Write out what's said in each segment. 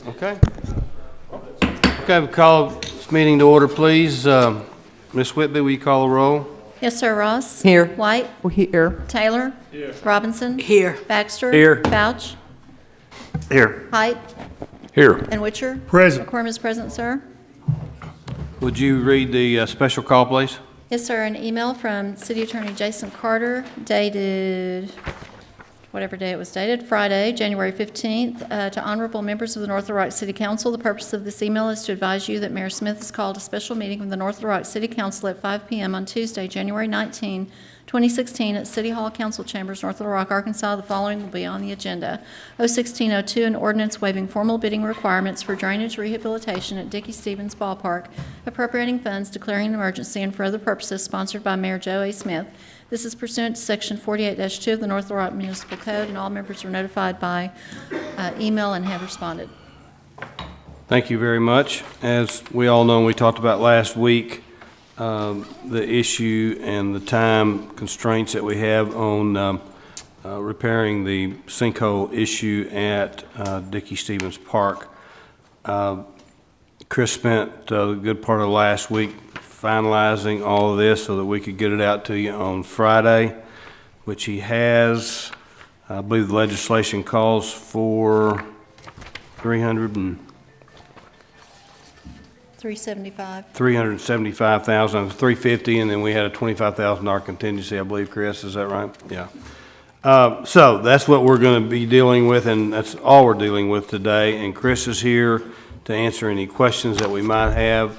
Okay. Okay, we call this meeting to order, please. Ms. Whitby, will you call the roll? Yes, sir. Ross? Here. White? We're here. Taylor? Here. Robinson? Here. Baxter? Here. Vouch? Here. Height? Here. And Witcher? Present. McCormick is present, sir. Would you read the special call, please? Yes, sir. An email from City Attorney Jason Carter dated, whatever day it was dated, Friday, January 15th, to honorable members of the North Little Rock City Council. The purpose of this email is to advise you that Mayor Smith has called a special meeting of the North Little Rock City Council at 5 p.m. on Tuesday, January 19, 2016, at City Hall Council Chambers, North Little Rock, Arkansas. The following will be on the agenda. 01602, an ordinance waiving formal bidding requirements for drainage rehabilitation at Dickey Stevens Ballpark, appropriating funds, declaring an emergency, and for other purposes, sponsored by Mayor Joe A. Smith. This is pursuant to Section 48-2 of the North Little Rock Municipal Code, and all members were notified by email and have responded. Thank you very much. As we all know, we talked about last week, the issue and the time constraints that we have on repairing the sinkhole issue at Dickey Stevens Park. Chris spent a good part of last week finalizing all of this so that we could get it out to you on Friday, which he has. I believe the legislation calls for 375. 375,000, 350, and then we had a $25,000 contingency, I believe, Chris, is that right? Yeah. So that's what we're going to be dealing with, and that's all we're dealing with today. And Chris is here to answer any questions that we might have.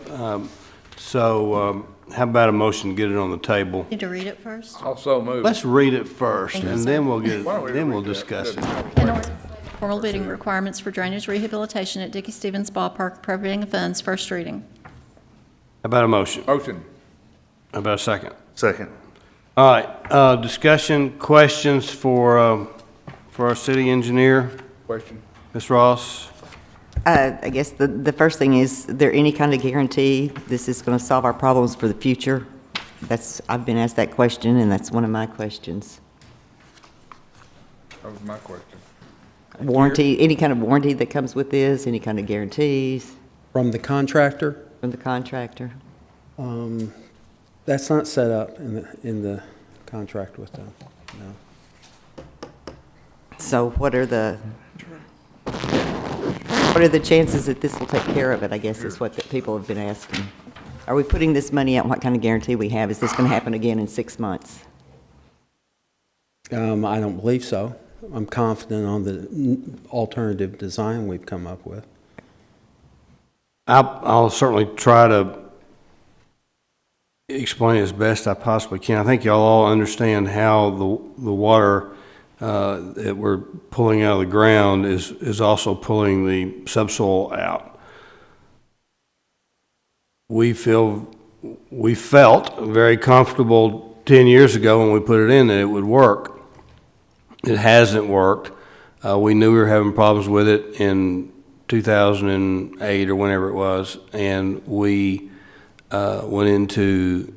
How about a motion to get it on the table? Need to read it first? Also moved. Let's read it first, Thank you, and sir. then we'll get, then we'll discuss it. In order formal bidding requirements for drainage rehabilitation at Dickey Stevens Ballpark, appropriating funds, first reading. How about a motion? Motion. How about a second? Second. All right, discussion, questions for our city engineer, Question. Ms. Ross? I guess the first thing is there any kind of guarantee this is going to solve our problems for the future? I've been asked that question, and that's one of my questions. That was my question. Warranty, any kind of warranty that comes with this, any kind of guarantees From the contractor, from the contractor? that's not set up in the contract with them, no. So what are the chances that this will take care of it, I guess, is what the people have been asking. Are we putting this money out, and what kind of guarantee we have? Is this going to happen again in 6 months? I don't believe so. I'm confident on the alternative design we've come up with. I'll certainly try to explain as best I possibly can. I think y'all all understand how the water that we're pulling out of the ground is also pulling the subsoil out. We felt very comfortable 10 years ago when we put it in that it would work. It hasn't worked. We knew we were having problems with it in 2008 or whenever it was, and we went into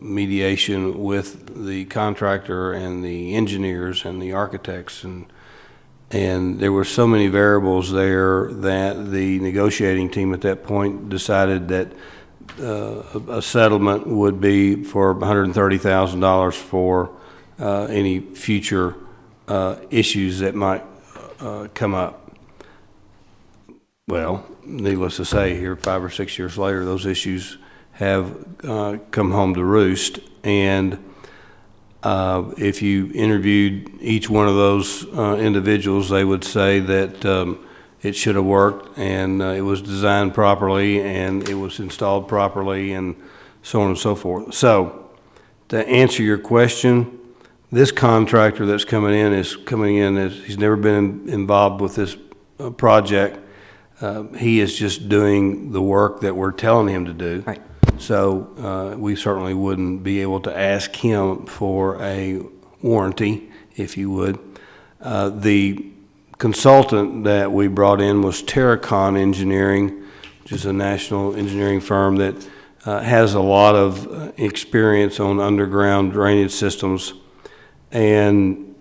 mediation with the contractor and the engineers and the architects, and there were so many variables there that the negotiating team at that point decided that a settlement would be for $130,000 for any future issues that might come up. Well, needless to say, here 5 or 6 years later, those issues have come home to roost. And if you interviewed each one of those individuals, they would say that it should have worked, and it was designed properly, and it was installed properly, and so on and so forth. So, to answer your question, this contractor that's coming in as he's never been involved with this project. He is just doing the work that we're telling him to do. Right. So we certainly wouldn't be able to ask him for a warranty, if you would. The consultant that we brought in was Terracon Engineering, which is a national engineering firm that has a lot of experience on underground drainage systems. And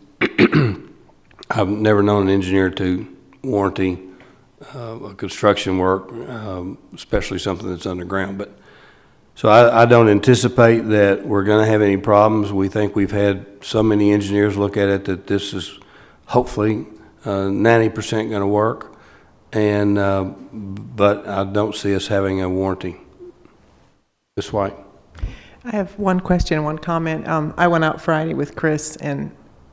I've never known an engineer to warranty a construction work, especially something that's underground. But so I don't anticipate that we're going to have any problems. We think we've had so many engineers look at it that this is hopefully 90% going to work. And but I don't see us having a warranty. Ms. White. I have one question and one comment. I went out Friday with Chris, and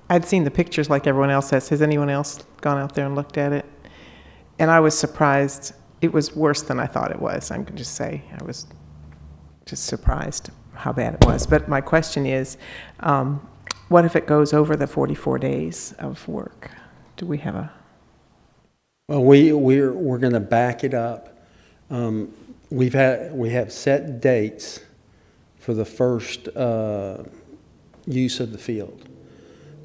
I'd seen the pictures like everyone else has. Has anyone else gone out there and looked at it? And I was surprised. It was worse than I thought it was. I'm going to just say I was just surprised how bad it was. But my question is, what if it goes over the 44 days of work? Do we have a... Well, we're going to back it up. We have set dates for the first use of the field.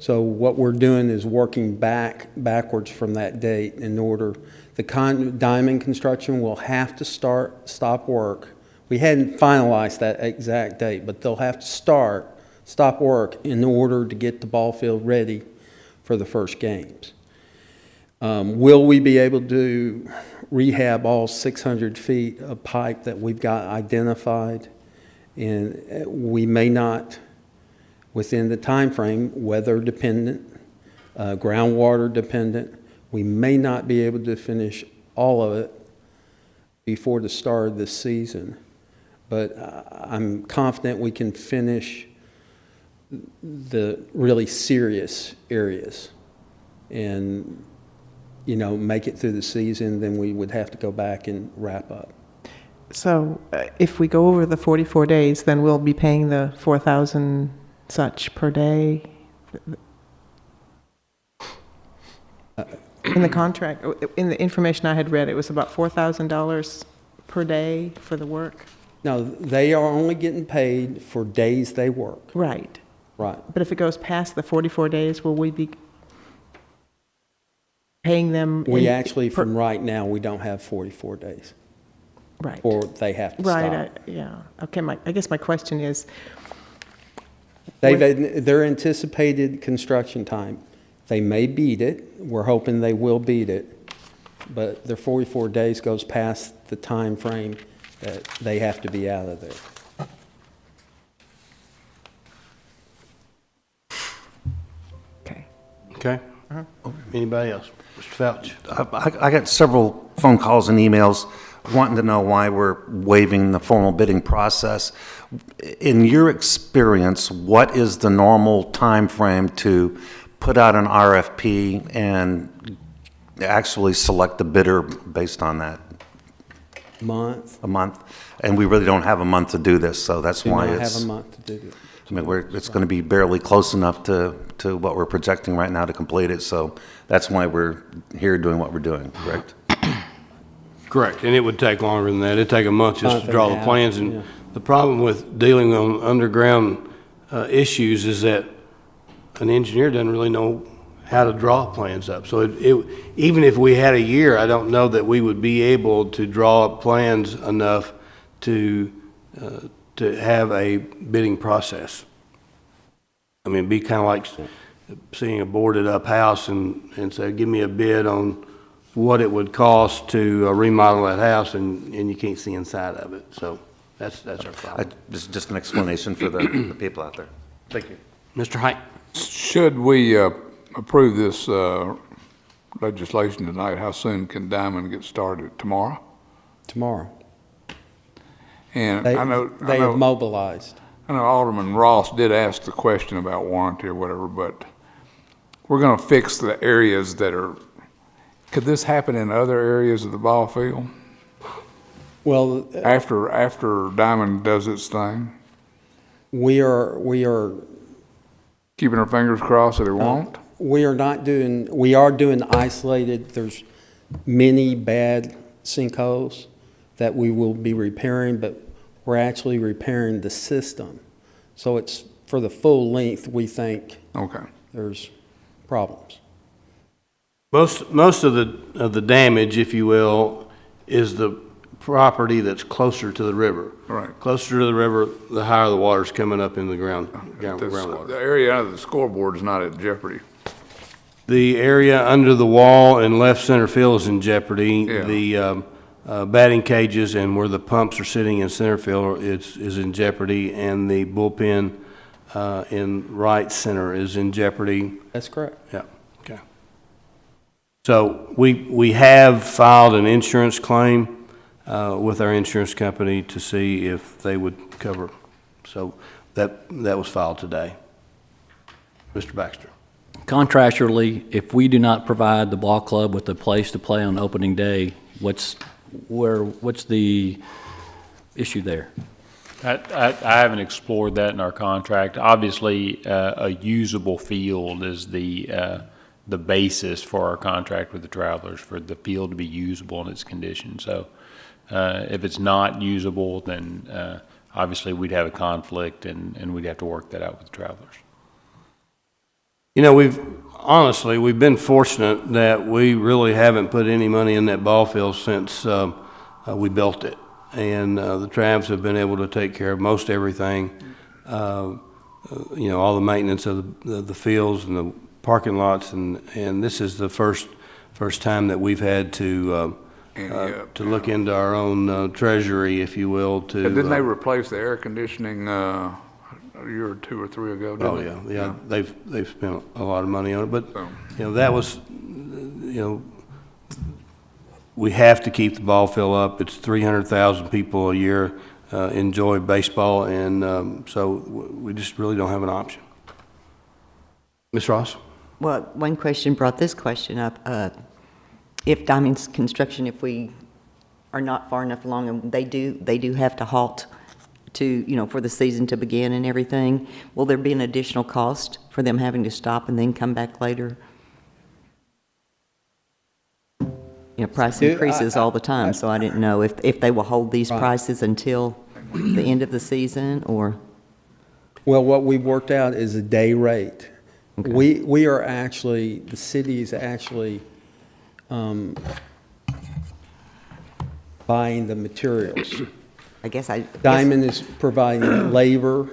So what we're doing is working backwards from that date in order. The diamond construction will have to stop work. We hadn't finalized that exact date, but they'll have to stop work in order to get the ball field ready for the first games. Will we be able to rehab all 600 feet of pipe that we've got identified? And we may not, within the time frame, weather dependent, groundwater dependent, we may not be able to finish all of it before the start of this season. But I'm confident we can finish the really serious areas and, you know, make it through the season. Then we would have to go back and wrap up. So if we go over the 44 days, then we'll be paying the 4,000 such per day? In the contract, in the information I had read, it was about $4,000 per day for the work? No, they are only getting paid for days they work. Right. Right. But if it goes past the 44 days, will we be paying them? We actually, from right now, we don't have 44 days. Right. Or they have to stop. Right, yeah. Okay, I guess my question is, Their anticipated construction time, they may beat it. We're hoping they will beat it. But their 44 days goes past the time frame that they have to be out of there. okay. Okay? Anybody else? Mr. Felch? I got several phone calls and emails wanting to know why we're waiving the formal bidding process. In your experience, what is the normal time frame to put out an RFP and actually select a bidder based on that? Month. A month? And we really don't have a month to do this, so that's Do why not it's... have a month to do it. I mean, it's going to be barely close enough to what we're projecting right now to complete it, so that's why we're here doing what we're doing, correct? Correct, and it would take longer than that. It'd take a month just to draw the plans. And yeah. the problem with dealing on underground issues is that an engineer doesn't really know how to draw plans up. So even if we had a year, I don't know that we would be able to draw up plans enough to have a bidding process. I mean, it'd be kind of like seeing a boarded up house and say, give me a bid on what it would cost to remodel that house, and you can't see inside of it. So that's our problem. Just an explanation for the people out there. Thank you. Mr. Height? Should we approve this legislation tonight, how soon can Diamond get started? Tomorrow? Tomorrow. And They I know have mobilized. I know Alderman Ross did ask the question about warranty or whatever, but we're going to fix the areas that are. Could this happen in other areas of the ball field Well, after Diamond does its thing? we are Keeping our fingers crossed that it won't. we are doing isolated. There's many bad sinkholes that we will be repairing, but we're actually repairing the system. So it's for the full length. We think Okay. there's problems. Most of the damage, if you will, is the property that's closer to the river. Right. Closer to the river, the higher the water's coming up in the The groundwater. area under the scoreboard is not at jeopardy. The area under the wall in left center field is in jeopardy. Yeah. The batting cages and where the pumps are sitting in center field is in jeopardy, and the bullpen in right center is in jeopardy. That's correct. Yeah, okay. So we have filed an insurance claim with our insurance company to see if they would cover. So that was filed today. Mr. Baxter. Contractually, if we do not provide the ball club with a place to play on opening day, what's the issue there? I haven't explored that in our contract. Obviously, a usable field is the basis for our contract with the Travelers, for the field to be usable in its condition. So if it's not usable, then obviously we'd have a conflict and we'd have to work that out with the Travelers. You know, we've been fortunate that we really haven't put any money in that ball field since we built it. And the Travs have been able to take care of most everything, all the maintenance of the fields and the parking lots. And this is the first time that we've had to look into our own treasury, if you will, to. Didn't they replace the air conditioning a year or two or three ago? Oh, didn't yeah, they? they've spent a lot of money on it, but, So- that was, we have to keep the ball field up. It's 300,000 people a year enjoy baseball, and so we just really don't have an option. Ms. Ross? Well, one question brought this question up. If Diamond's Construction, if we are not far enough along, and they do have to halt to, for the season to begin and everything, will there be an additional cost for them having to stop and then come back later? Price increases all the time, so I didn't know if they will hold these prices until the end of the season, or? Well, what we worked out is a day rate. We are actually, the city is actually buying the materials. I guess Diamond is providing labor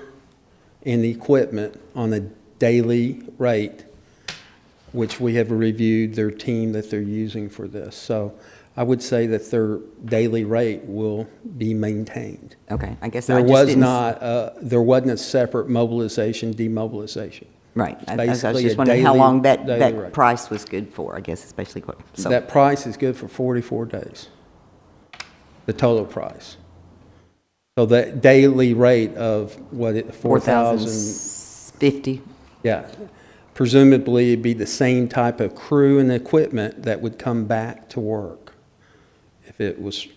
and equipment on a daily rate, which we have reviewed their team that they're using for this. So I would say that their daily rate will be maintained. Okay, I guess I There just was didn't. there wasn't a separate mobilization, demobilization. Right, I was basically just a wondering how daily- long daily that rate. price was good for, I guess, is basically what. So That price is good for 44 days, the total price. So that daily rate of, what, 4,000, 4,050. yeah. Presumably, it'd be the same type of crew and equipment that would come back to work if it was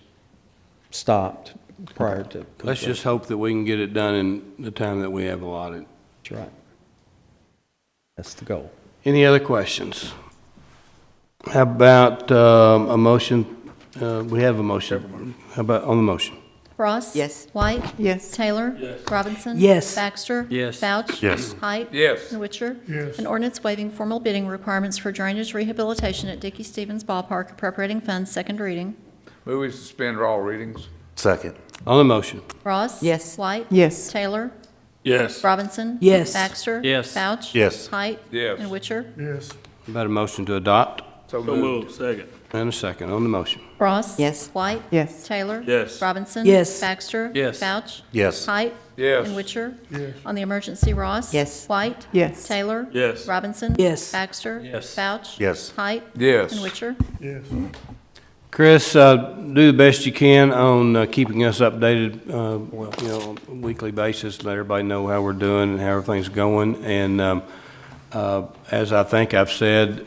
stopped prior to. Let's just hope that we can get it done in the time that we have allotted. That's right. That's the goal. Any other questions? How about a motion? We have a motion. How about on the motion? Ross? Yes. White? Yes. Taylor? Robinson? Yes. Baxter? Yes. Vouch? Yes. Height? Yes. And Witcher? An ordinance waiving formal bidding requirements for drainage rehabilitation at Dickey Stevens Ballpark, appropriating funds, second reading. Move we suspend all readings. Second. On the motion. Ross? Yes. White? Yes. Taylor? Yes. Robinson? Yes. Baxter? Yes. Vouch? Yes. Height? Yes. And Witcher? About a motion to adopt So moved. Second. and a second on the motion. Ross? Yes. White? Yes. Taylor? Yes. Robinson? Yes. Baxter? Yes. Vouch? Yes. Height? Yes. And Witcher? On the emergency, Ross? Yes. White? Yes. Taylor? Yes. Robinson? Yes. Baxter? Yes. Vouch? Yes. Height? Yes. And Witcher? Chris, do the best you can on keeping us updated, on a weekly basis, let everybody know how we're doing and how everything's going. And as I think I've said,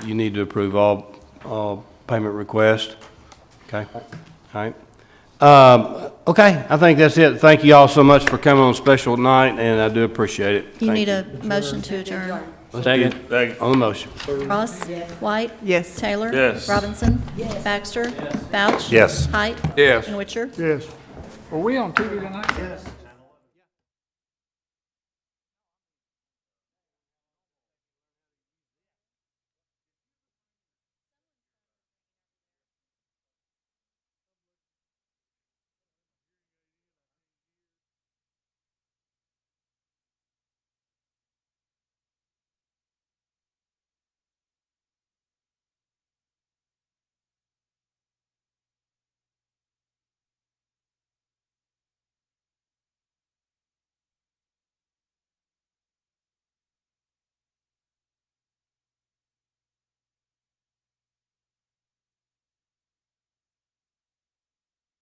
you need to approve all payment requests. Okay? All right. Okay, I think that's it. Thank you all so much for coming on special night, and I do appreciate it. You Thank need a motion to adjourn. Second. On the motion. Ross? White? Yes. Taylor? Yes. Robinson? Baxter? Vouch? Yes. Height? Yes. And Witcher? Were we on TV tonight? Yes.